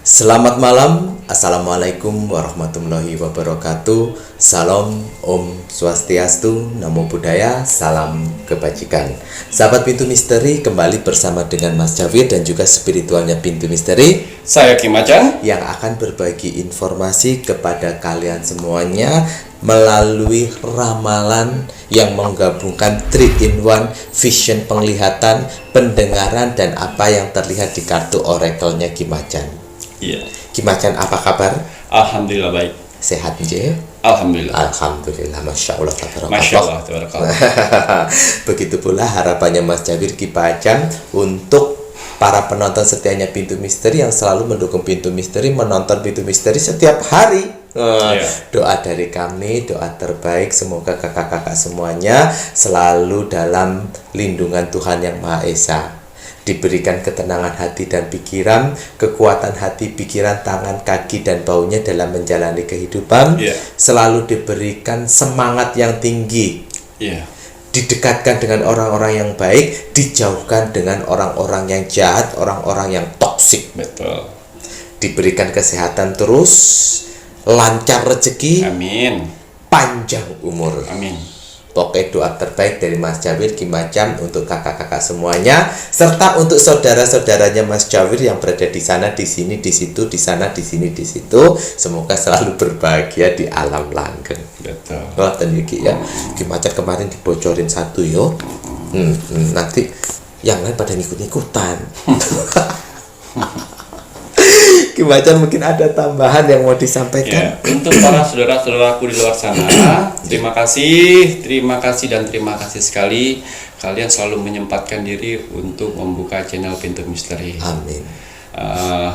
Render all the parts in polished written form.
Selamat malam, Assalamualaikum warahmatullahi wabarakatuh. Salam Om Swastiastu, Namo Buddhaya, salam kebajikan. Sahabat Pintu Misteri, kembali bersama dengan Mas Jawir dan juga spiritualnya Pintu Misteri, saya Kim Acan, yang akan berbagi informasi kepada kalian semuanya melalui ramalan yang menggabungkan 3-in-1, vision, penglihatan, pendengaran, dan apa yang terlihat di kartu oracle-nya Kim Acan. Iya. Kim Acan, apa kabar? Alhamdulillah baik. Sehat nje? Alhamdulillah. Alhamdulillah, Masya Allah, Masya Allah, tabarakallah. Begitu pula harapannya Mas Jawir Kipacan untuk para penonton setianya Pintu Misteri yang selalu mendukung Pintu Misteri, menonton Pintu Misteri setiap hari. Doa dari kami, doa terbaik, semoga kakak-kakak semuanya selalu dalam lindungan Tuhan Yang Maha Esa, diberikan ketenangan hati dan pikiran, kekuatan hati, pikiran, tangan, kaki, dan baunya dalam menjalani kehidupan. Selalu diberikan semangat yang tinggi. Didekatkan dengan orang-orang yang baik, dijauhkan dengan orang-orang yang jahat, orang-orang yang toksik. Betul. Diberikan kesehatan terus, lancar rezeki, Amin. panjang umur. Amin. Pokoknya doa terbaik dari Mas Jawir Kimacam untuk kakak-kakak semuanya, serta untuk saudara-saudaranya Mas Jawir yang berada di sana, di sini, di situ, di sana, di sini, di situ. Semoga selalu berbahagia di alam langgeng. Betul. Oh, tadi ya, Kimacam kemarin dibocorin satu yo. Nanti yang lain pada ngikut-ngikutan. Kimacam mungkin ada tambahan yang mau disampaikan. Untuk para saudara-saudaraku di luar sana, terima kasih dan terima kasih sekali kalian selalu menyempatkan diri untuk membuka channel Pintu Misteri. Amin.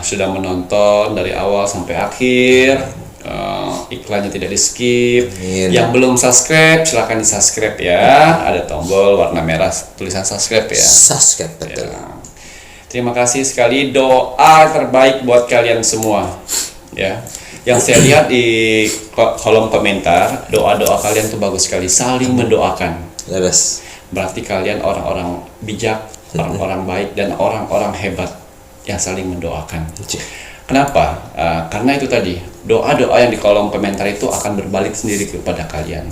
Sudah menonton dari awal sampai akhir. Iklannya tidak di skip. Yang belum subscribe silahkan di subscribe ya. Ada tombol warna merah tulisan subscribe ya. Subscribe, betul. Terima kasih sekali, doa terbaik buat kalian semua ya. Yang saya lihat di kolom komentar, doa-doa kalian tuh bagus sekali, saling mendoakan. Berarti kalian orang-orang bijak, orang-orang baik, dan orang-orang hebat yang saling mendoakan. Kenapa? Karena itu tadi, doa-doa yang di kolom komentar itu akan berbalik sendiri kepada kalian.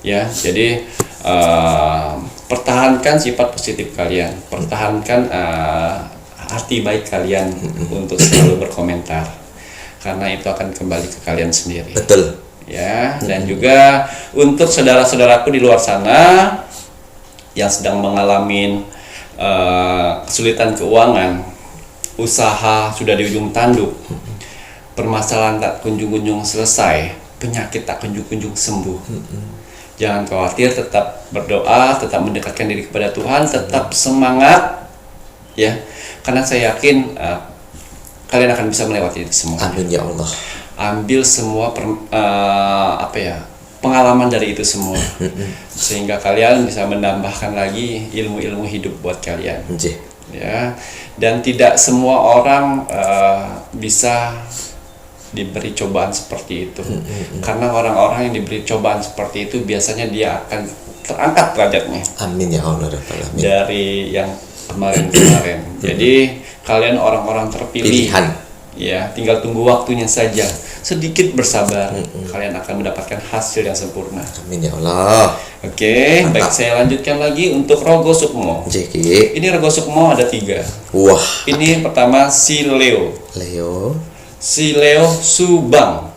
Ya, jadi pertahankan sifat positif kalian, pertahankan hati baik kalian untuk selalu berkomentar, karena itu akan kembali ke kalian sendiri. Betul. Ya, dan juga untuk saudara-saudaraku di luar sana yang sedang mengalami kesulitan keuangan, usaha sudah di ujung tanduk, permasalahan tak kunjung-kunjung selesai, penyakit tak kunjung-kunjung sembuh. Jangan khawatir, tetap berdoa, tetap mendekatkan diri kepada Tuhan, tetap semangat ya, karena saya yakin kalian akan bisa melewati itu semua. Amin ya Allah. Ambil semua pengalaman dari itu semua, sehingga kalian bisa menambahkan lagi ilmu-ilmu hidup buat kalian. Ya, dan tidak semua orang bisa diberi cobaan seperti itu. Karena orang-orang yang diberi cobaan seperti itu biasanya dia akan terangkat derajatnya. Amin ya Allah. Dari yang kemarin-kemarin. Jadi kalian orang-orang terpilih. Pilihan. Ya, tinggal tunggu waktunya saja. Sedikit bersabar, kalian akan mendapatkan hasil yang sempurna. Amin ya Allah. Oke, baik, saya lanjutkan lagi untuk Rogo Sukmo. Ini Rogo Sukmo ada 3. Wah. Ini pertama si Leo. Si Leo Subang.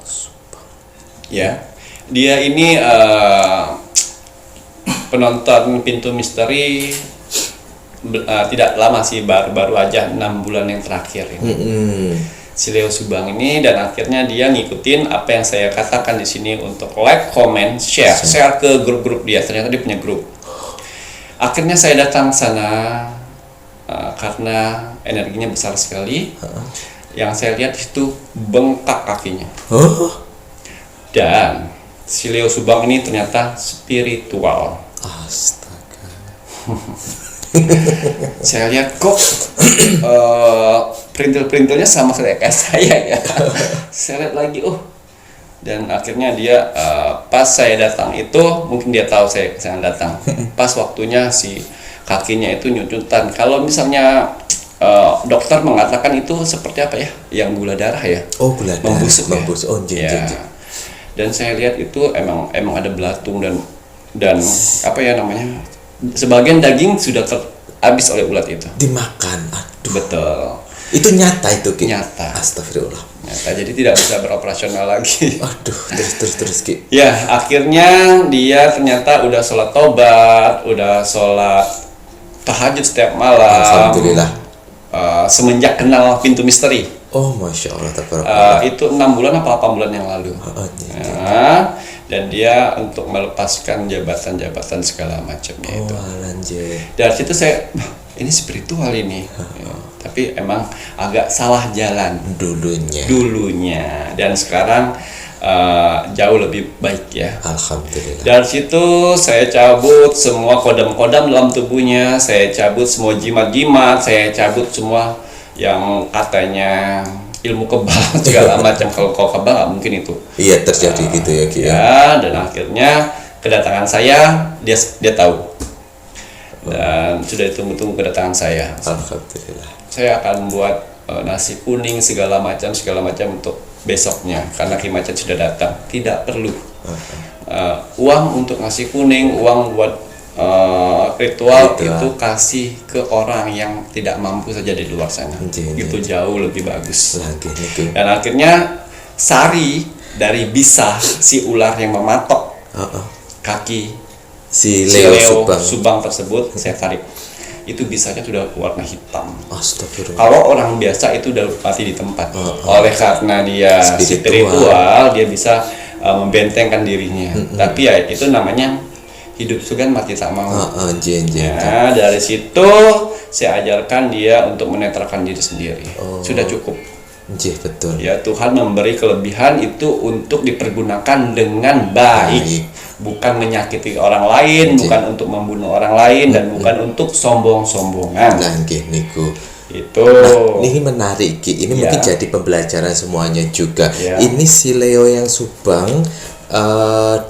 Ya, dia ini penonton Pintu Misteri tidak lama sih, baru aja 6 bulan yang terakhir ini. Si Leo Subang ini, dan akhirnya dia ngikutin apa yang saya katakan di sini untuk like, comment, share ke grup-grup dia. Ternyata dia punya grup. Akhirnya saya datang ke sana karena energinya besar sekali. Yang saya lihat itu bengkak kakinya. Dan si Leo Subang ini ternyata spiritual. Astaga. Saya lihat kok perintil-perintilnya sama kayak saya ya. Saya lihat lagi, dan akhirnya dia pas saya datang itu, mungkin dia tahu saya datang. Pas waktunya si kakinya itu nyucutan. Kalau misalnya dokter mengatakan itu seperti apa ya, yang gula darah ya, Oh, gula darah. membusuk ya? Membusuk. Oh, Ya. jeng. Dan saya lihat itu emang ada belatung dan apa ya namanya, sebagian daging sudah habis oleh ulat itu. Dimakan. Aduh. Betul, Itu nyata itu, Ki. nyata. Astagfirullah. Nyata, jadi tidak bisa beroperasional lagi. Aduh, terus Ki. Ya, akhirnya dia ternyata udah sholat tobat, udah sholat tahajud setiap malam. Alhamdulillah. Semenjak kenal pintu misteri. Oh, masya Allah, tabarakallah. Itu 6 bulan apa 8 bulan yang lalu. Jeng. Ya, dan dia untuk melepaskan jabatan-jabatan segala macamnya itu. Anjir. Dari situ saya, ini spiritual ini. Ya, tapi emang agak salah jalan dulunya, dan sekarang jauh lebih baik ya. Alhamdulillah. Dari situ saya cabut semua kodam-kodam dalam tubuhnya, saya cabut semua jimat-jimat, saya cabut semua yang katanya ilmu kebal segala macam. Kalau kebal nggak mungkin itu. Iya, terjadi gitu ya, Ki. Ya, dan akhirnya kedatangan saya, dia tahu. Dan sudah ditunggu-tunggu kedatangan saya. Alhamdulillah. Saya akan buat nasi kuning segala macam untuk besoknya, karena Ki Macan sudah datang. Tidak perlu uang untuk nasi kuning, uang buat ritual itu kasih ke orang yang tidak mampu saja di luar sana. Itu jauh lebih bagus. Dan akhirnya sari dari bisa si ular yang mematok kaki si Leo Subang tersebut, saya tarik. Itu bisanya sudah warna hitam. Astagfirullah. Kalau orang biasa itu udah mati di tempat. Oleh karena dia spiritual, dia bisa membentengkan dirinya. Tapi ya itu namanya hidup sugan mati tak mau. Ya, dari situ saya ajarkan dia untuk menetralkan diri sendiri. Sudah cukup. Betul. Ya, Tuhan memberi kelebihan itu untuk dipergunakan dengan baik. Bukan menyakiti orang lain, bukan untuk membunuh orang lain, dan bukan untuk sombong-sombongan. Itu. Nah, ini menarik, Ki. Ini mungkin jadi pembelajaran semuanya juga. Ini si Leo yang Subang,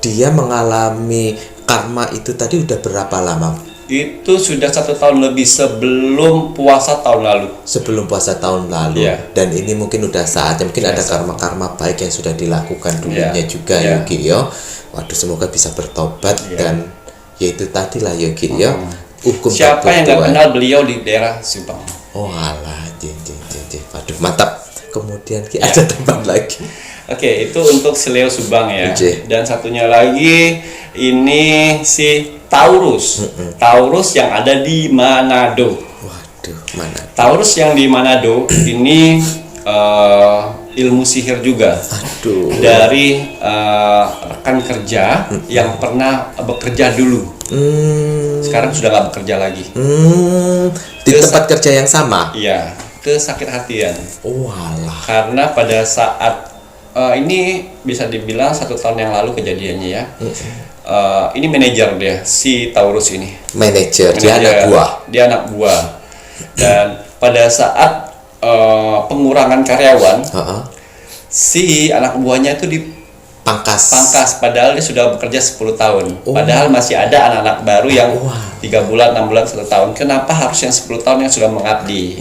dia mengalami karma itu tadi udah berapa lama? Itu sudah 1 tahun lebih sebelum puasa tahun lalu. Sebelum puasa tahun lalu. Dan ini mungkin udah saatnya, mungkin ada karma-karma baik yang sudah dilakukan dulunya juga ya, Ki, yo. Waduh, semoga bisa bertobat dan yaitu tadi lah ya, Ki, ya. Hukum siapa yang nggak kenal beliau di daerah Subang? Oh alah, waduh, mantap. Kemudian Ki, ada tambahan lagi. Oke, itu untuk si Leo Subang ya. Dan satunya lagi ini si Taurus. Taurus yang ada di Manado. Waduh, Manado. Taurus yang di Manado ini ilmu sihir juga. Aduh. Dari rekan kerja yang pernah bekerja dulu. Sekarang sudah nggak bekerja lagi. Di tempat kerja yang sama? Iya, kesakit hatian. Oh alah. Karena pada saat ini bisa dibilang 1 tahun yang lalu kejadiannya ya. Ini manajer dia, si Taurus ini. Manajer, dia anak buah. Dia anak buah. Dan pada saat pengurangan karyawan, si anak buahnya itu dipangkas. Padahal dia sudah bekerja 10 tahun. Padahal masih ada anak-anak baru yang 3 bulan, 6 bulan, 1 tahun. Kenapa harus yang 10 tahun yang sudah mengabdi?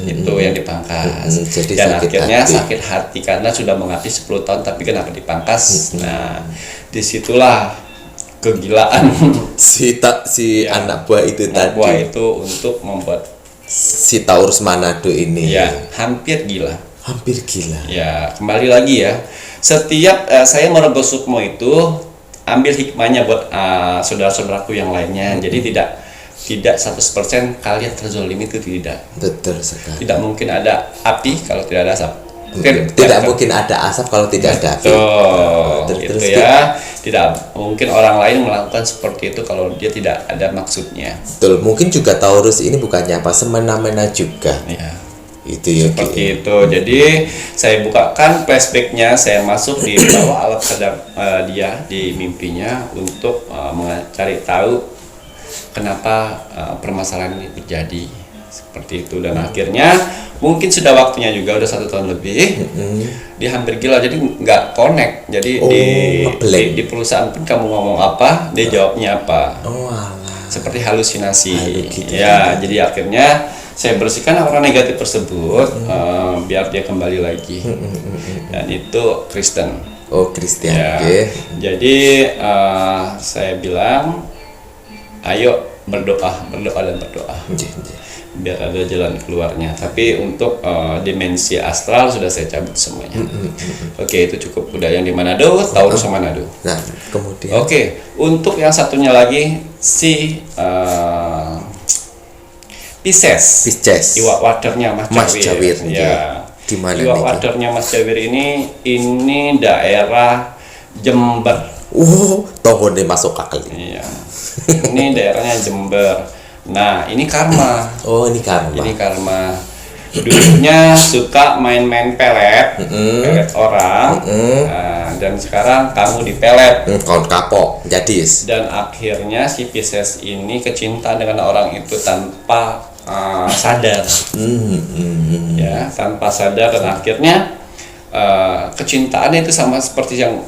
Itu yang dipangkas. Dan akhirnya sakit hati karena sudah mengabdi 10 tahun tapi kenapa dipangkas? Nah, disitulah kegilaan si anak buah itu tadi. Buah itu untuk membuat si Taurus Manado ini. Ya, hampir gila. Ya, kembali lagi ya. Setiap saya merogoh sukmo itu ambil hikmahnya buat saudara-saudaraku yang lainnya. Jadi tidak 100% kalian terzolimi, itu tidak. Betul sekali. Tidak mungkin ada api kalau tidak ada asap. Tidak mungkin ada asap kalau tidak ada api. Terus ya. Tidak mungkin orang lain melakukan seperti itu kalau dia tidak ada maksudnya. Betul. Mungkin juga Taurus ini bukannya apa, semena-mena juga. Ya. Itu ya. Seperti itu. Jadi saya bukakan flashbacknya, saya masuk di bawah alat kedap dia di mimpinya untuk mencari tahu kenapa permasalahan ini terjadi seperti itu. Dan akhirnya mungkin sudah waktunya juga, udah 1 tahun lebih. Dia hampir gila, jadi nggak connect. Jadi di perusahaan pun kamu ngomong apa, dia jawabnya apa. Seperti halusinasi. Jadi akhirnya saya bersihkan aura negatif tersebut biar dia kembali lagi. Dan itu Kristen. Oh, Kristen. Ya. Oke. Jadi saya bilang, ayo berdoa dan berdoa. Nggih, nggih. Biar ada jalan keluarnya. Tapi untuk dimensi astral sudah saya cabut semuanya. Oke, itu cukup. Udah yang di Manado, Taurus sama Manado. Nah, kemudian Oke, untuk yang satunya lagi si Pisces. Iwak waternya Mas Jawir. Ya. Di mana Iwak nih? waternya Mas Jawir ini daerah Jember. Tonggone masuk akal. Iya. Ini daerahnya Jember. Nah, ini karma. Oh, ini karma. Ini karma. Dulunya suka main-main pelet, pelet orang. Nah, dan sekarang kamu dipelet. Kawan kapok, jadis. Dan akhirnya si Pisces ini kecintaan dengan orang itu tanpa sadar. Ya, tanpa sadar, dan akhirnya kecintaan itu sama seperti yang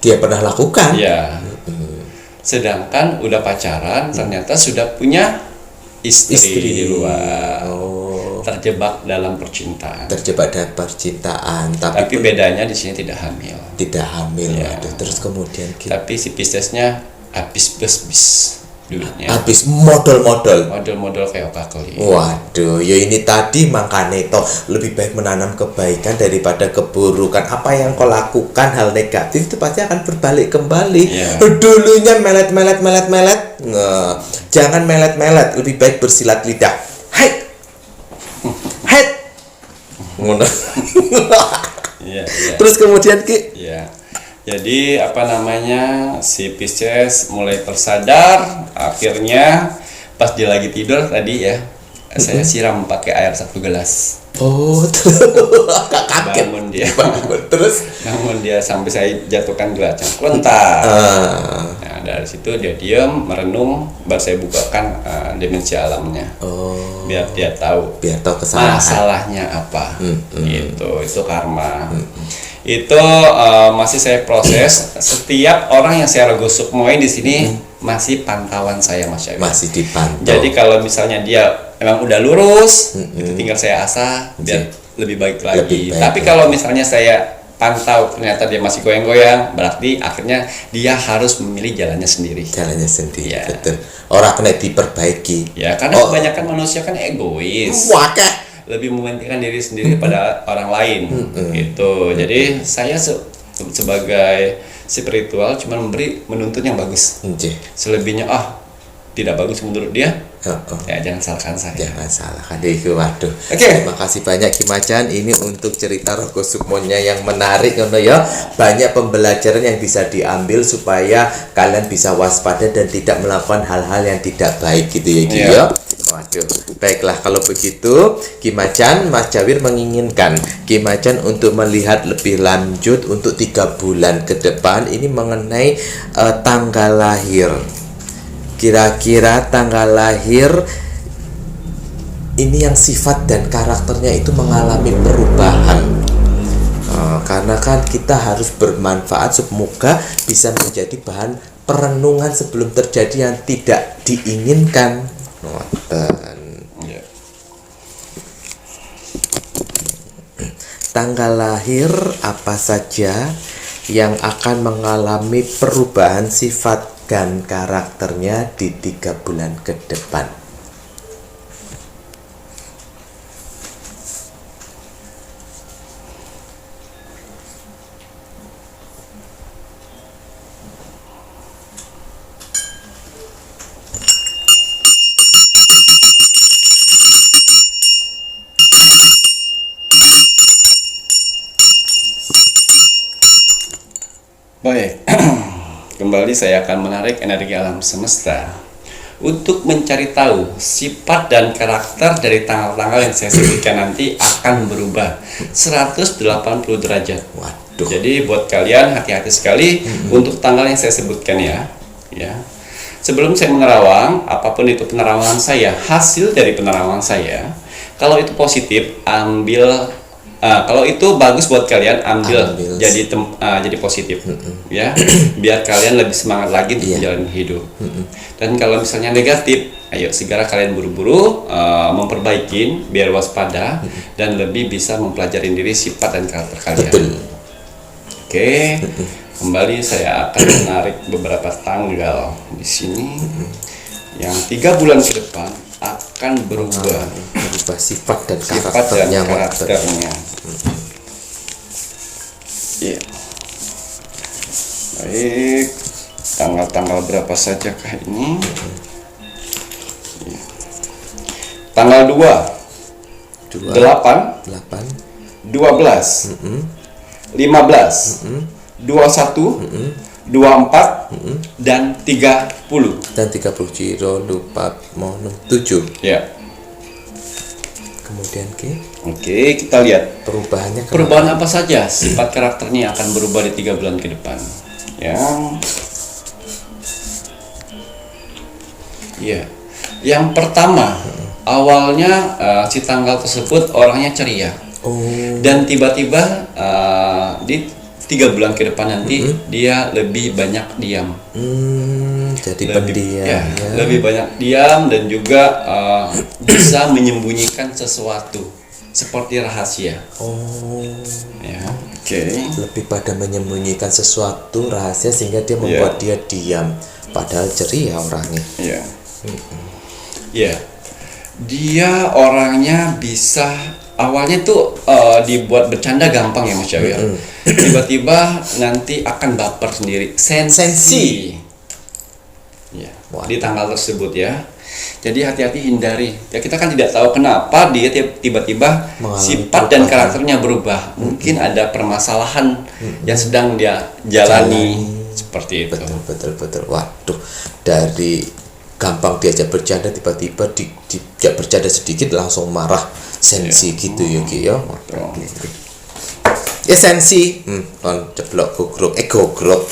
Dia pernah lakukan. ya. Sedangkan udah pacaran ternyata sudah punya istri di luar. Terjebak dalam percintaan. Terjebak dalam percintaan, Tapi bedanya di sini tidak hamil. tidak hamil. Ya. Waduh, terus kemudian Tapi si Piscesnya habis bis duitnya. habis modal-modal. Model-model kayak Okakli. Waduh, ya ini tadi makanya toh lebih baik menanam kebaikan daripada keburukan. Apa yang kau lakukan hal negatif itu pasti akan berbalik kembali. Yeah. Dulunya melet. Jangan melet, lebih baik bersilat lidah. Hai. Ngono. Iya. Terus kemudian Ki, Iya. Jadi apa namanya, si Pisces mulai tersadar, akhirnya pas dia lagi tidur tadi ya, saya siram pakai air 1 gelas. agak kaget. Bangun dia. Terus Namun dia sampai saya jatuhkan gelasnya, kelentar. Nah, dari situ dia diam, merenung, baru saya bukakan dimensi alamnya. Biar dia tahu biar tahu kesalahan. masalahnya apa. Itu karma. Itu masih saya proses. Setiap orang yang saya gosok mulai di sini masih pantauan saya, Mas Syawir. Masih dipantau. Jadi kalau misalnya dia emang udah lurus, itu tinggal saya asah biar lebih baik lagi. Lebih baik Tapi kalau misalnya saya pantau ternyata dia masih goyang-goyang, berarti akhirnya dia harus memilih jalannya sendiri. Jalannya sendiri, Ya. betul. Orang kena diperbaiki. Ya, karena kebanyakan manusia kan egois. Wakah. Lebih mementingkan diri sendiri pada orang lain. Gitu. Jadi saya sebagai spiritual cuma menuntut yang bagus. Selebihnya tidak bagus menurut dia, ya jangan salahkan saya. Jangan salahkan itu. Waduh. Oke. Terima kasih banyak Ki Macan. Ini untuk cerita Roko Sukmonya yang menarik ngono ya. Banyak pembelajaran yang bisa diambil supaya kalian bisa waspada dan tidak melakukan hal-hal yang tidak baik gitu ya Ki ya. Waduh. Baiklah kalau begitu Ki Macan, Mas Jawir menginginkan Ki Macan untuk melihat lebih lanjut untuk 3 bulan ke depan ini mengenai tanggal lahir. Kira-kira tanggal lahir ini yang sifat dan karakternya itu mengalami perubahan. Karena kan kita harus bermanfaat, semoga bisa menjadi bahan perenungan sebelum terjadi yang tidak diinginkan. Tanggal lahir apa saja yang akan mengalami perubahan sifat dan karakternya di 3 bulan ke depan. Baik. Kembali saya akan menarik energi alam semesta untuk mencari tahu sifat dan karakter dari tanggal-tanggal yang saya sebutkan nanti akan berubah 180 derajat. Waduh. Jadi buat kalian hati-hati sekali untuk tanggal yang saya sebutkan ya. Sebelum saya menerawang, apapun itu penerawangan saya, hasil dari penerawangan saya, kalau itu positif ambil, kalau itu bagus buat kalian ambil. Jadi positif ya, biar kalian lebih semangat lagi untuk menjalani hidup. Dan kalau misalnya negatif, Ayo segera kalian buru-buru memperbaikin biar waspada dan lebih bisa mempelajari diri sifat dan karakter kalian. Betul. Oke, kembali saya akan menarik beberapa tanggal di sini yang 3 bulan ke depan akan berubah sifat dan sifat dan karakternya. karakternya. Iya. Baik, tanggal-tanggal berapa saja kah ini? Tanggal 2, 8, 8, 12, 15, 21, 24, dan 30. dan 30 Ciro lupa mau 7. Ya. Kemudian Oke, kita lihat perubahannya. perubahan apa saja sifat karakternya akan berubah di 3 bulan ke depan. Yang pertama, awalnya si tanggal tersebut orangnya ceria. Dan tiba-tiba di 3 bulan ke depan nanti dia lebih banyak diam. Jadi pendiam Lebih banyak diam dan juga bisa menyembunyikan sesuatu seperti rahasia. Lebih pada menyembunyikan sesuatu rahasia sehingga dia membuat dia diam, padahal ceria orangnya. Dia orangnya bisa awalnya tuh dibuat bercanda gampang ya Mas Syawir. Tiba-tiba nanti akan baper sendiri, sensi. Di tanggal tersebut ya. Jadi hati-hati hindari. Ya kita kan tidak tahu kenapa dia tiba-tiba sifat dan karakternya berubah. Mungkin ada permasalahan yang sedang dia jalani seperti itu. Betul. Waduh, dari gampang diajak bercanda tiba-tiba diajak bercanda sedikit langsung marah, sensi gitu ya Ki ya. Ya sensi. Kon ceblok gogrok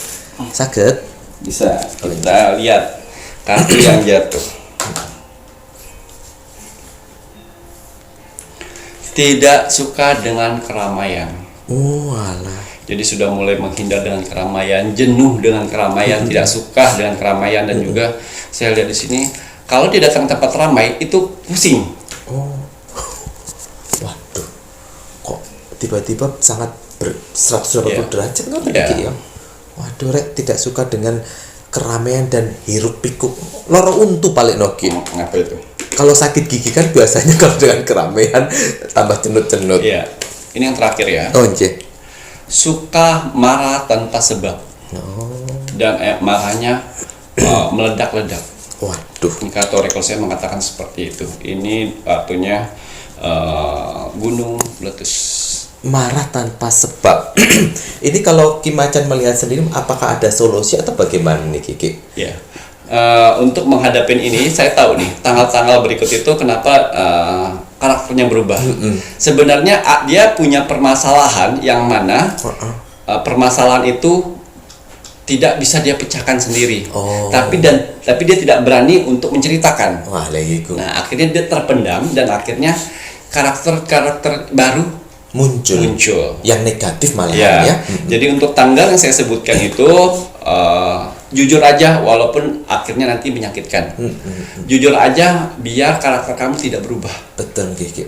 saged bisa kita lihat kartu yang jatuh. Tidak suka dengan keramaian. Jadi sudah mulai menghindar dengan keramaian, jenuh dengan keramaian, tidak suka dengan keramaian, dan juga saya lihat di sini kalau dia datang tempat ramai itu pusing. Waduh, kok tiba-tiba sangat 180 derajat kan ya? Waduh, rek tidak suka dengan keramaian dan hiruk pikuk. Loro untu paling nokin. Ngapa itu? Kalau sakit gigi kan biasanya kalau dengan keramaian tambah cenut-cenut. Iya. Ini yang terakhir ya. Suka marah tanpa sebab. Dan marahnya meledak-ledak. Waduh. Indikator saya mengatakan seperti itu. Ini artinya gunung meletus. Marah tanpa sebab. Ini kalau Ki Macan melihat sendiri, apakah ada solusi atau bagaimana nih Kiki? Ya. Untuk menghadapi ini saya tahu nih tanggal-tanggal berikut itu kenapa karakternya berubah. Sebenarnya dia punya permasalahan yang mana permasalahan itu tidak bisa dia pecahkan sendiri. Tapi dia tidak berani untuk menceritakan. Nah, akhirnya dia terpendam dan akhirnya karakter baru muncul. Yang negatif malah ya. Jadi untuk tanggal yang saya sebutkan itu jujur aja walaupun akhirnya nanti menyakitkan. Jujur aja biar karakter kamu tidak berubah. Betul Kiki.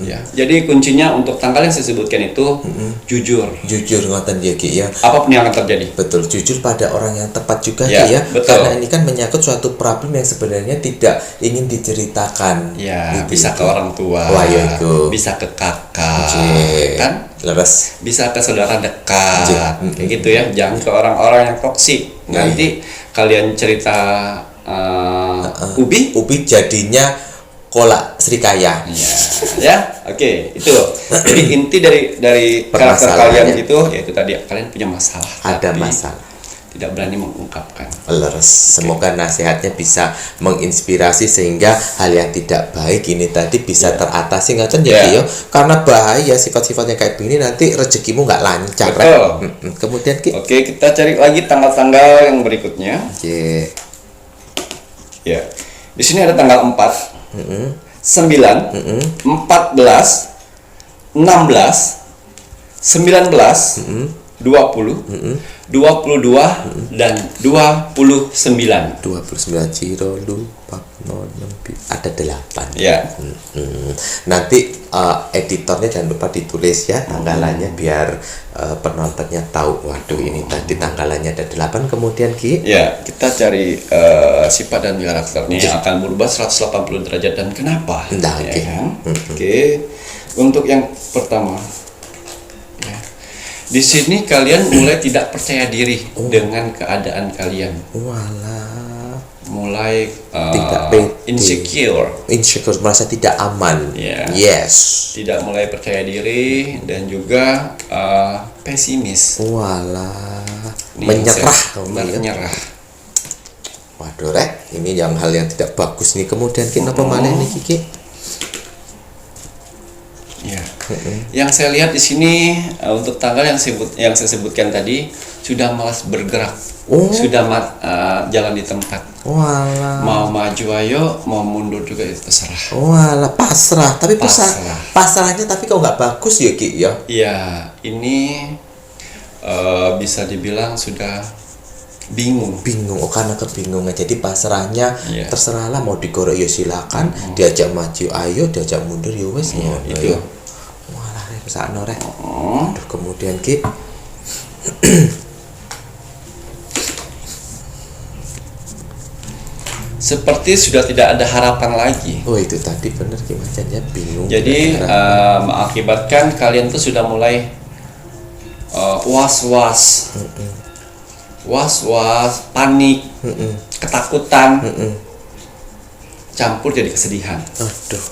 Ya. Jadi kuncinya untuk tanggal yang saya sebutkan itu jujur. Jujur ngoten ya Ki ya. Apapun yang akan terjadi. Betul, jujur pada orang yang tepat juga Ki ya. Betul. Karena ini kan menyangkut suatu problem yang sebenarnya tidak ingin diceritakan. Ya, bisa ke orang tua. Bisa ke kakak. Kan? Leres. Bisa ke saudara dekat. Kayak gitu ya. Jangan ke orang-orang yang toksik. Nanti kalian cerita ubi jadinya kolak Srikaya. Oke, itu. Jadi inti dari karakter kalian itu yaitu tadi kalian punya masalah. Ada masalah. Tidak berani mengungkapkan. Leres. Semoga nasihatnya bisa menginspirasi sehingga hal yang tidak baik ini tadi bisa teratasi ngaten ya. Karena bahaya sifat-sifatnya kayak begini nanti rezekimu nggak lancar. Betul. Kemudian Ki. Oke, kita cari lagi tanggal-tanggal yang berikutnya. Ya. Di sini ada tanggal 4. 9, 14, 16, 19, 20, 22 dan 29. 29 Ciro lupa ada 8. Ya. Nanti editornya jangan lupa ditulis ya tanggalannya biar penontonnya tahu. Waduh, ini tadi tanggalannya ada 8, kemudian Ki. Ya, kita cari sifat dan karakternya yang akan berubah 180 derajat dan kenapa. Nah, ya oke. kan? Oke. Untuk yang pertama, ya. Di sini kalian mulai tidak percaya diri dengan keadaan kalian. Walah, Mulai tidak pede. insecure, merasa tidak aman. Ya. Yes. tidak mulai percaya diri dan juga pesimis. Walah, Nih, menyerah. menyerah. Waduh, Rek, ini yang hal yang tidak bagus nih. Kemudian kenapa malah nih Kiki? Ya. Yang saya lihat di sini untuk tanggal yang saya sebutkan tadi sudah malas bergerak, sudah jalan di tempat. Walah. Mau maju ayo, mau mundur juga itu terserah. Walah, pasrah. Tapi Pasrah. pasrahnya tapi kok nggak bagus ya Ki ya? Iya, ini bisa dibilang sudah bingung. Bingung, karena kebingungan. Jadi pasrahnya Iya. terserahlah, mau digorok ya silakan, diajak maju ayo, diajak mundur ya wes ngono itu. ya. Walah, Rek, sakno Rek. Aduh, kemudian Ki. Seperti sudah tidak ada harapan lagi. Oh, itu tadi bener Ki Macan ya, bingung. Jadi Kira-kira. mengakibatkan kalian tuh sudah mulai was-was, panik, ketakutan, campur jadi kesedihan. Aduh,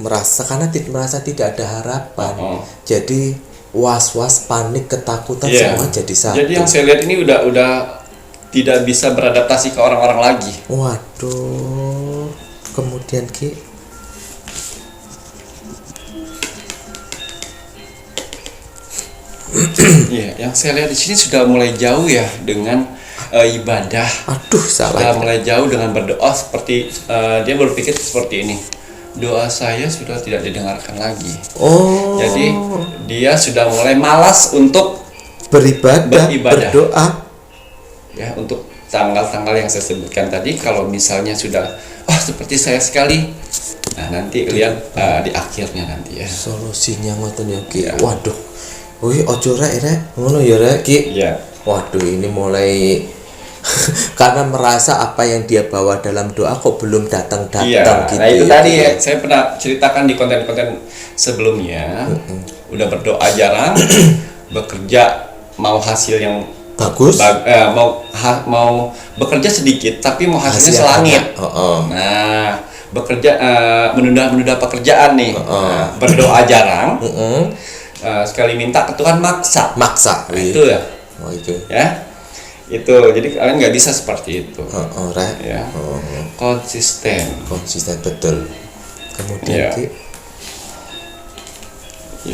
merasa tidak ada harapan. Oh. Jadi was-was, panik, ketakutan Iya. semua jadi satu. Jadi yang saya lihat ini udah tidak bisa beradaptasi ke orang-orang lagi. Waduh, kemudian Ki. Iya, yang saya lihat di sini sudah mulai jauh ya dengan ibadah. Aduh, salah. Sudah mulai jauh dengan berdoa seperti dia berpikir seperti ini. Doa saya sudah tidak didengarkan lagi. Oh. Jadi dia sudah mulai malas untuk beribadah, beribadah. berdoa. ya untuk tanggal-tanggal yang saya sebutkan tadi. Kalau misalnya sudah seperti saya sekali, nah nanti lihat di akhirnya nanti ya. Solusinya ngoten ya Ki. Ya. Waduh. Wih, ojo Rek, ngono ya Rek Ki. Ya. Waduh, ini mulai karena merasa apa yang dia bawa dalam doa kok belum datang-datang Iya, gitu. nah itu ya, tadi Ki. ya, saya pernah ceritakan di konten-konten sebelumnya. Udah berdoa jarang, bekerja mau hasil yang Bagus. mau bekerja sedikit tapi mau hasilnya Hasilnya selangit. banyak. Nah, bekerja menunda pekerjaan nih. Nah, berdoa jarang. Sekali minta ke Tuhan maksa. Maksa. Nah, itu ya. Oh, itu. Ya. Itu. Jadi kalian nggak bisa seperti itu. Rek. Ya. Konsisten. Konsisten betul. Kemudian Iya. Ki.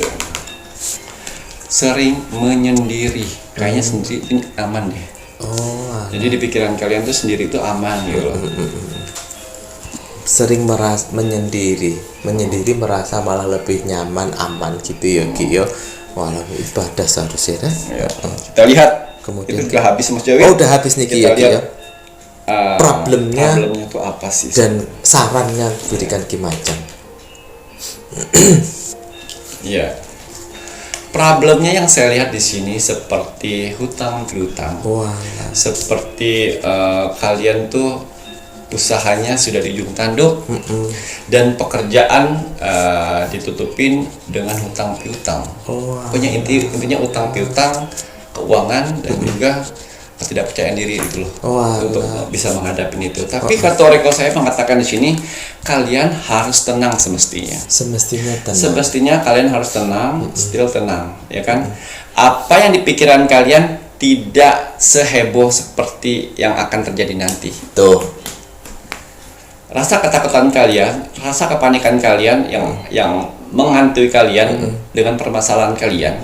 Ya. Sering menyendiri. Kayaknya sendiri itu aman deh. Jadi di pikiran kalian tuh sendiri itu aman gitu loh. Sering menyendiri merasa malah lebih nyaman, aman gitu ya Ki ya. Walau ibadah seharusnya Rek. Ya. Kita lihat. Kemudian Itu udah habis Mas Jawi. Oh, udah habis nih Ki Kita ya, Ki lihat ya. Problemnya tuh apa sih? dan sarannya berikan Ki Macan. Iya. Problemnya yang saya lihat di sini seperti hutang piutang. Walah. Seperti kalian tuh usahanya sudah di ujung tanduk dan pekerjaan ditutupin dengan hutang piutang. Pokoknya intinya hutang piutang, keuangan dan juga ketidakpercayaan diri itu loh. Untuk bisa menghadapi itu. Tapi kata Reko saya mengatakan di sini kalian harus tenang semestinya. Semestinya kalian harus tenang, still tenang, ya kan? Apa yang di pikiran kalian tidak seheboh seperti yang akan terjadi nanti. Tuh. Rasa ketakutan kalian, rasa kepanikan kalian yang menghantui kalian dengan permasalahan kalian,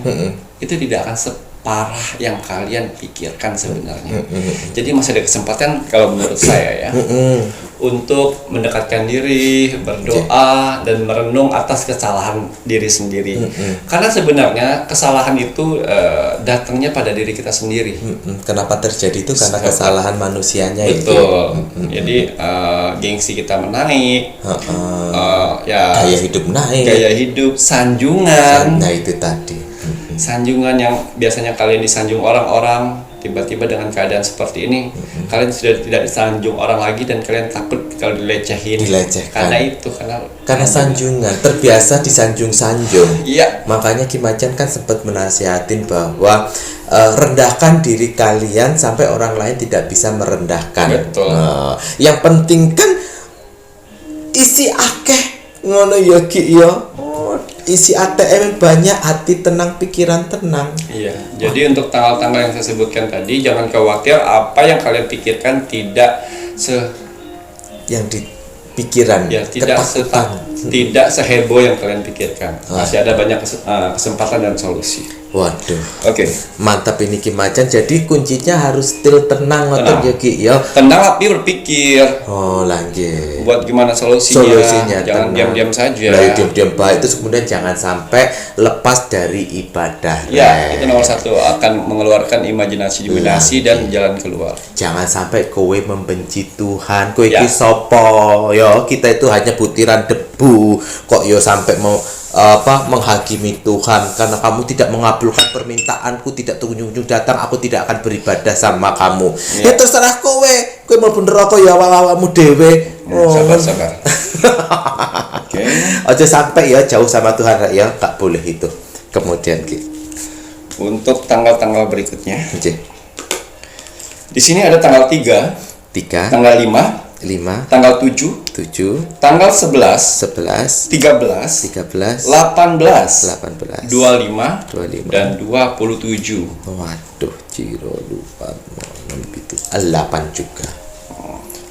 itu tidak akan separah yang kalian pikirkan sebenarnya. Jadi masih ada kesempatan kalau menurut saya ya, untuk mendekatkan diri, berdoa, dan merenung atas kesalahan diri sendiri. Karena sebenarnya kesalahan itu datangnya pada diri kita sendiri. Kenapa terjadi itu? Karena kesalahan manusianya itu. Betul. Jadi gengsi kita menaik, ya Gaya hidup naik. gaya hidup, sanjungan, Nah itu tadi. sanjungan yang biasanya kalian disanjung orang-orang, tiba-tiba dengan keadaan seperti ini kalian sudah tidak disanjung orang lagi dan kalian takut kalau dilecehin. Dilecehkan. Karena Sanjungan terbiasa disanjung-sanjung. Iya. Makanya Ki Macan kan sempat menasihatin bahwa rendahkan diri kalian sampai orang lain tidak bisa merendahkan. Betul. Yang penting kan isi akeh ngono ya Ki ya. Isi ATM banyak, hati tenang, pikiran tenang. Iya. Jadi untuk tanggal-tanggal yang saya sebutkan tadi, jangan khawatir apa yang kalian pikirkan tidak Yang di pikiran tidak seheboh yang kalian pikirkan. Masih ada banyak kesempatan dan solusi. Waduh. Oke. Mantap ini Ki Macan. Jadi kuncinya harus still tenang ngoten ya Ki ya. Tenang tapi berpikir. Oh, lanjut. Buat gimana solusinya? Jangan tenang. diam-diam saja. Nah, diam-diam baik. Terus kemudian jangan sampai lepas dari ibadah. Ya, itu nomor satu, akan mengeluarkan imajinasi dan jalan keluar. Jangan sampai kowe membenci Tuhan. Kowe Ya. iki sapa? Yo, kita itu hanya butiran debu. Kok yo sampai mau menghakimi Tuhan karena kamu tidak mengabulkan permintaanku, tidak kunjung datang, aku tidak akan beribadah sama kamu. Ya terserah kowe mlebu neraka ya awakmu dhewe. Sabar. Oke. Aja sampai ya jauh sama Tuhan ya, tak boleh itu. Kemudian Ki. Untuk tanggal-tanggal berikutnya. Nggih. Di sini ada tanggal 3, 3, tanggal 5, 5, tanggal 7, 7, tanggal 11, 11, 13, 13, 18, 18, 25, 25, dan 27. Waduh, Ciro lupa itu 8 juga.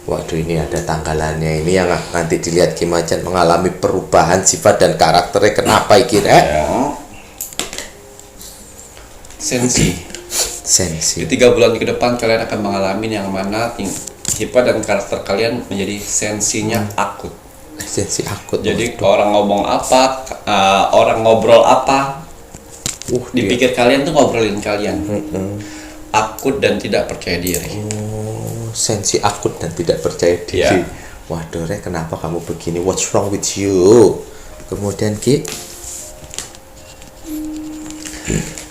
Waduh, ini ada tanggalannya ini yang nanti dilihat Ki Macan mengalami perubahan sifat dan karakternya. Kenapa iki rek? Ya. Sensi. Di 3 bulan ke depan kalian akan mengalami yang mana sifat dan karakter kalian menjadi sensinya akut. Sensi akut. Jadi orang ngomong apa, orang ngobrol apa, dipikir kalian tuh ngobrolin kalian. Akut dan tidak percaya diri. Sensi akut dan tidak percaya diri. Ya. Waduh, Rek, kenapa kamu begini? What's wrong with you? Kemudian Ki.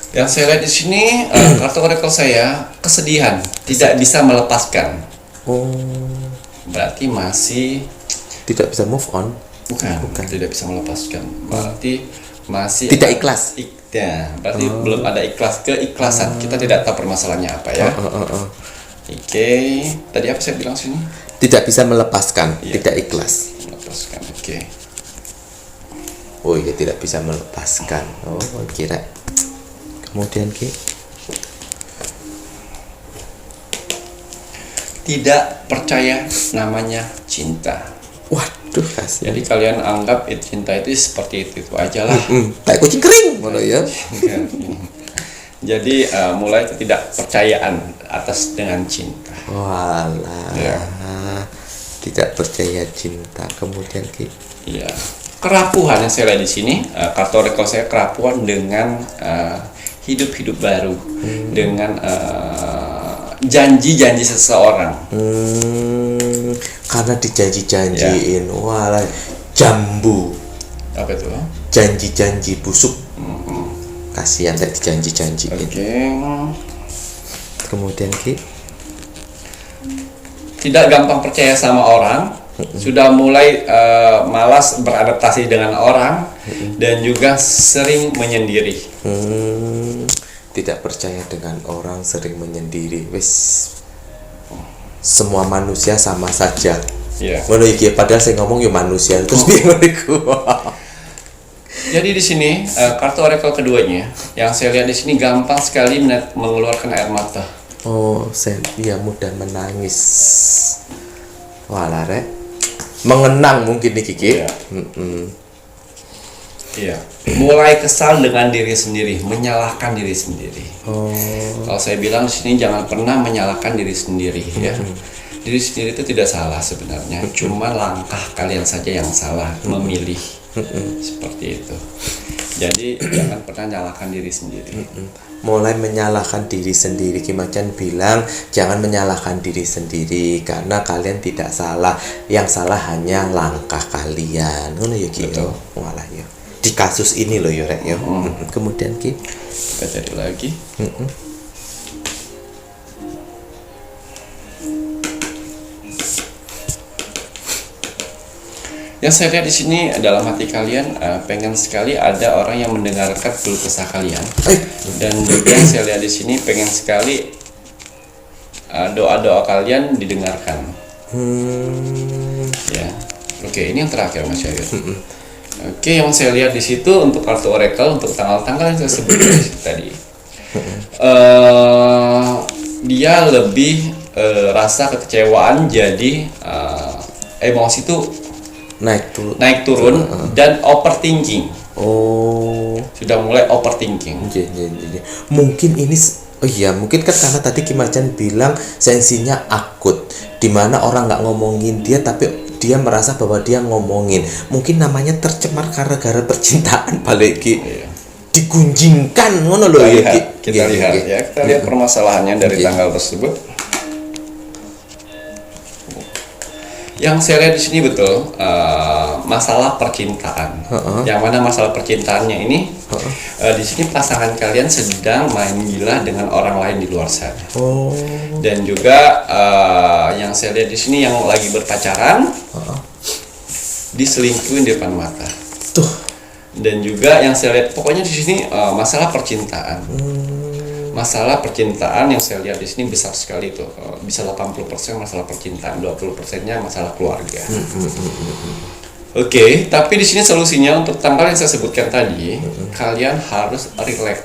Yang saya lihat di sini kartu oracle saya kesedihan, tidak bisa melepaskan. Berarti masih tidak bisa move on. Bukan. Tidak bisa melepaskan. Berarti masih tidak ikhlas. Berarti belum ada keikhlasan. Kita tidak tahu permasalahannya apa ya. Oke. Tadi apa saya bilang sini? Tidak bisa melepaskan, tidak ikhlas. Melepaskan. Oke. Oh iya, tidak bisa melepaskan. Oh, kira. Kemudian Ki. Tidak percaya namanya cinta. Waduh, kasihan. Jadi kalian anggap cinta itu seperti itu aja lah. Kayak kucing kering, mana ya? Jadi mulai ketidakpercayaan atas dengan cinta. Walah. Ya. Tidak percaya cinta. Kemudian Ki. Iya. Kerapuhan yang saya lihat di sini, kartu oracle saya kerapuhan dengan hidup baru, dengan janji-janji seseorang. Karena dijanji-janjiin. Walah, jambu. Apa itu? Janji-janji busuk. Kasihan saya dijanji-janjiin. Oke. Kemudian Ki. Tidak gampang percaya sama orang, sudah mulai malas beradaptasi dengan orang, dan juga sering menyendiri. Tidak percaya dengan orang, sering menyendiri. Wis, semua manusia sama saja. Iya. Padahal saya ngomong ya manusia terus bingung iku. Jadi di sini kartu oracle keduanya, yang saya lihat di sini gampang sekali mengeluarkan air mata. Oh, dia mudah menangis. Walah, Rek. Mengenang mungkin nih Kiki. Iya. Iya. Mulai kesal dengan diri sendiri, menyalahkan diri sendiri. Kalau saya bilang di sini jangan pernah menyalahkan diri sendiri ya. diri sendiri itu tidak salah sebenarnya, cuma langkah kalian saja yang salah memilih. Seperti itu. Jadi jangan pernah nyalahkan diri sendiri. Mulai menyalahkan diri sendiri, Ki Macan bilang jangan menyalahkan diri sendiri karena kalian tidak salah, yang salah hanya langkah kalian. Ngono ya Ki. Walah ya. Di kasus ini loh ya Rek ya. Kemudian Ki, Kita cari lagi. Yang saya lihat di sini dalam hati kalian pengen sekali ada orang yang mendengarkan keluh kesah kalian. Dan juga yang saya lihat di sini pengen sekali doa-doa kalian didengarkan. Ya. Oke, ini yang terakhir Mas Syahir. Oke, yang saya lihat di situ untuk kartu oracle untuk tanggal-tanggal yang saya sebutkan di situ tadi. Dia lebih rasa kekecewaan, jadi emosi itu naik turun dan overthinking. Sudah mulai overthinking. Mungkin ini mungkin kan karena tadi Ki Macan bilang sensinya akut, dimana orang nggak ngomongin dia tapi dia merasa bahwa dia ngomongin. Mungkin namanya tercemar gara-gara percintaan balik Ki. Digunjingkan ngono loh ya Ki. Kita lihat permasalahannya dari tanggal tersebut. Yang saya lihat di sini betul masalah percintaan. Yang mana masalah percintaannya ini di sini pasangan kalian sedang main gila dengan orang lain di luar sana. Dan juga yang saya lihat di sini yang lagi berpacaran diselingkuhin di depan mata. Dan juga yang saya lihat pokoknya di sini masalah percintaan. Masalah percintaan yang saya lihat di sini besar sekali tuh. Bisa 80% masalah percintaan, 20%-nya masalah keluarga. Oke, tapi di sini solusinya untuk tanggal yang saya sebutkan tadi, kalian harus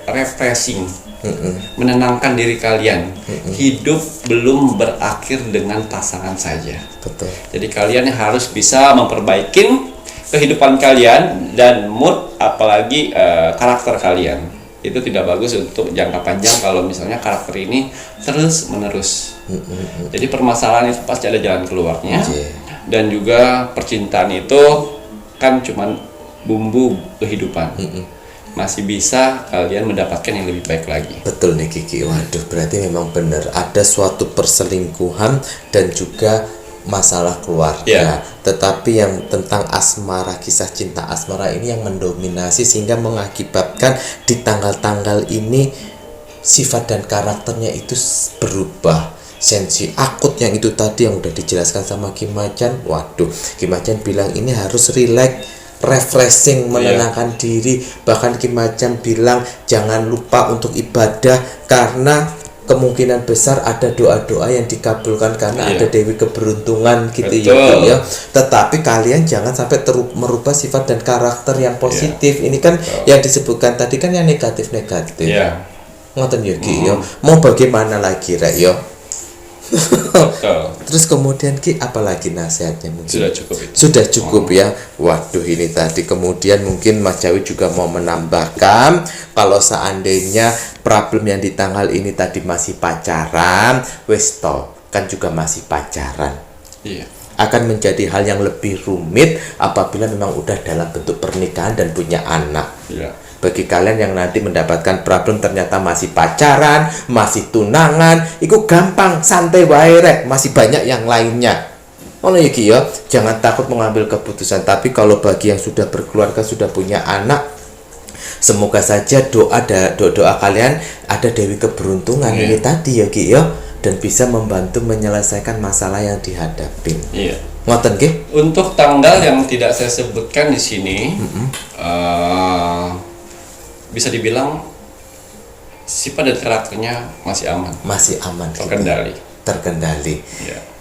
refreshing, menenangkan diri kalian. Hidup belum berakhir dengan pasangan saja. Betul. Jadi kalian harus bisa memperbaiki kehidupan kalian dan mood, apalagi karakter kalian. Itu tidak bagus untuk jangka panjang kalau misalnya karakter ini terus menerus. Jadi permasalahan itu pasti ada jalan keluarnya. Dan juga percintaan itu kan cuman bumbu kehidupan. Masih bisa kalian mendapatkan yang lebih baik lagi. Betul nih Kiki. Waduh, berarti memang benar ada suatu perselingkuhan dan juga masalah keluarga. Tetapi yang tentang asmara, kisah cinta asmara ini yang mendominasi sehingga mengakibatkan di tanggal-tanggal ini sifat dan karakternya itu berubah. Sensi akut yang itu tadi yang udah dijelaskan sama Ki Macan. Waduh, Ki Macan bilang ini harus relax, refreshing, menenangkan diri. Bahkan Ki Macan bilang jangan lupa untuk ibadah karena kemungkinan besar ada doa-doa yang dikabulkan karena ada Dewi Keberuntungan gitu ya. Tetapi kalian jangan sampai merubah sifat dan karakter yang positif. Ini kan yang disebutkan tadi kan yang negatif-negatif. Ngoten ya Ki ya. Mau bagaimana lagi Rek ya? Terus kemudian Ki apalagi nasihatnya mungkin? Sudah cukup itu. Sudah cukup ya. Waduh ini tadi kemudian mungkin Mas Jawi juga mau menambahkan kalau seandainya problem yang di tanggal ini tadi masih pacaran, wes kan juga masih pacaran. Akan menjadi hal yang lebih rumit apabila memang udah dalam bentuk pernikahan dan punya anak. Bagi kalian yang nanti mendapatkan problem ternyata masih pacaran, masih tunangan, itu gampang, santai wae rek, masih banyak yang lainnya. Ono iki ya, jangan takut mengambil keputusan. Tapi kalau bagi yang sudah berkeluarga, sudah punya anak, semoga saja doa kalian ada Dewi Keberuntungan ini tadi ya Ki ya, dan bisa membantu menyelesaikan masalah yang dihadapi. Ngoten Ki? Untuk tanggal yang tidak saya sebutkan di sini, bisa dibilang sifat dan karakternya masih aman, terkendali.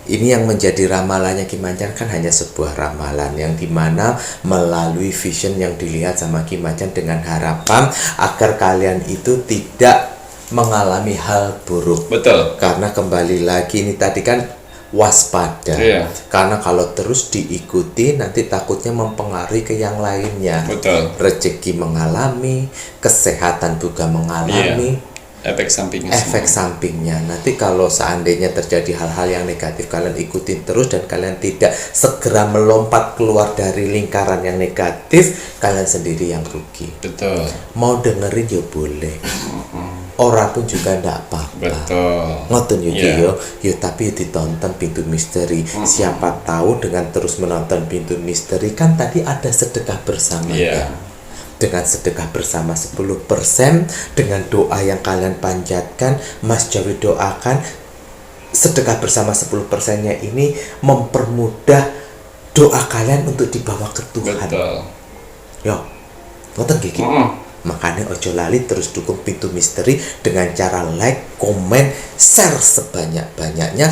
Ini yang menjadi ramalannya Ki Macan kan hanya sebuah ramalan yang dimana melalui vision yang dilihat sama Ki Macan dengan harapan agar kalian itu tidak mengalami hal buruk. Betul. Karena kembali lagi ini tadi kan waspada. Karena kalau terus diikuti nanti takutnya mempengaruhi ke yang lainnya. Betul. Rezeki mengalami, kesehatan juga mengalami. efek sampingnya. Efek sampingnya. Nanti kalau seandainya terjadi hal-hal yang negatif, kalian ikutin terus dan kalian tidak segera melompat keluar dari lingkaran yang negatif, kalian sendiri yang rugi. Betul. Mau dengerin ya boleh. Orang pun juga ndak apa-apa. Betul. Ngoten yo Iya. yo tapi ditonton Pintu Misteri. Siapa tahu dengan terus menonton Pintu Misteri, kan tadi ada sedekah bersama Iya. kan? Dengan sedekah bersama 10%, dengan doa yang kalian panjatkan, Mas Jawi doakan sedekah bersama 10%-nya ini mempermudah doa kalian untuk dibawa ke Tuhan. Betul. Yo, ngoten gigi. Makanya ojo lali terus dukung Pintu Misteri dengan cara like, komen, share sebanyak-banyaknya.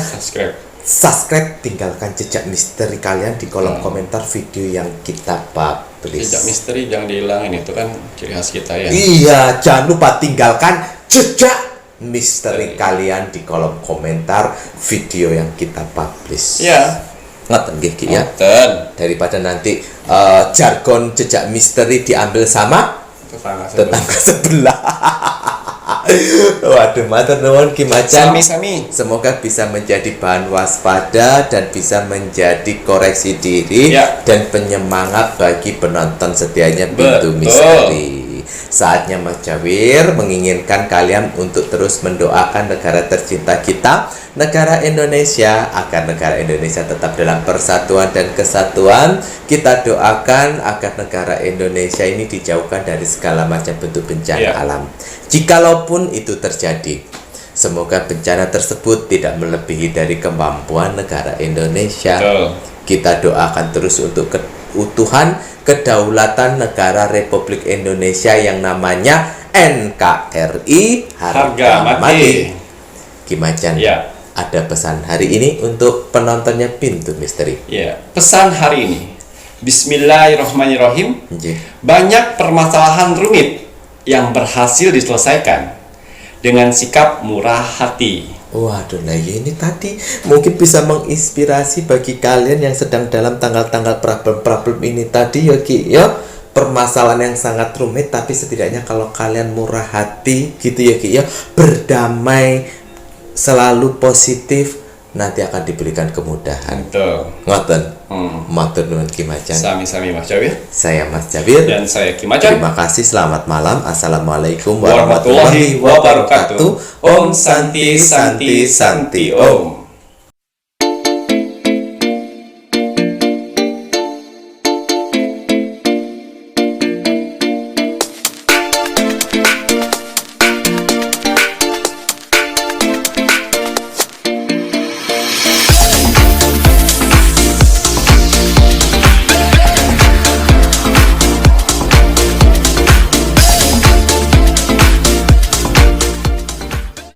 Subscribe, tinggalkan jejak misteri kalian di kolom komentar video yang kita publish. Jejak misteri jangan dihilangin, itu kan ciri khas kita ya. Iya, jangan lupa tinggalkan jejak misteri kalian di kolom komentar video yang kita publish. Iya. Ngoten nggih Ki ya. Ngoten. Daripada nanti jargon jejak misteri diambil sama tetangga sebelah. Waduh, matur nuwun Ki Macan. Sami-sami. Semoga bisa menjadi bahan waspada dan bisa menjadi koreksi diri dan penyemangat bagi penonton setianya Pintu Misteri. Saatnya Mas Jawir menginginkan kalian untuk terus mendoakan negara tercinta kita, negara Indonesia, agar negara Indonesia tetap dalam persatuan dan kesatuan. Kita doakan agar negara Indonesia ini dijauhkan dari segala macam bentuk bencana alam. Jikalaupun itu terjadi, semoga bencana tersebut tidak melebihi dari kemampuan negara Indonesia. Kita doakan terus untuk keutuhan kedaulatan negara Republik Indonesia yang namanya NKRI, harga mati. Ki Macan, ada pesan hari ini untuk penontonnya Pintu Misteri. Ya, pesan hari ini, Bismillahirrahmanirrahim. Banyak permasalahan rumit yang berhasil diselesaikan dengan sikap murah hati. Waduh, nah ini tadi mungkin bisa menginspirasi bagi kalian yang sedang dalam tanggal-tanggal problem-problem ini tadi ya Ki ya. Permasalahan yang sangat rumit, tapi setidaknya kalau kalian murah hati gitu ya Ki ya, berdamai, selalu positif, nanti akan diberikan kemudahan. Betul. Ngoten. Matur nuwun Ki Macan. Sami-sami Mas Jawir. Saya Mas Jawir. Dan saya Ki Macan. Terima kasih, selamat malam. Assalamualaikum warahmatullahi wabarakatuh. Om Santi Santi Santi Om.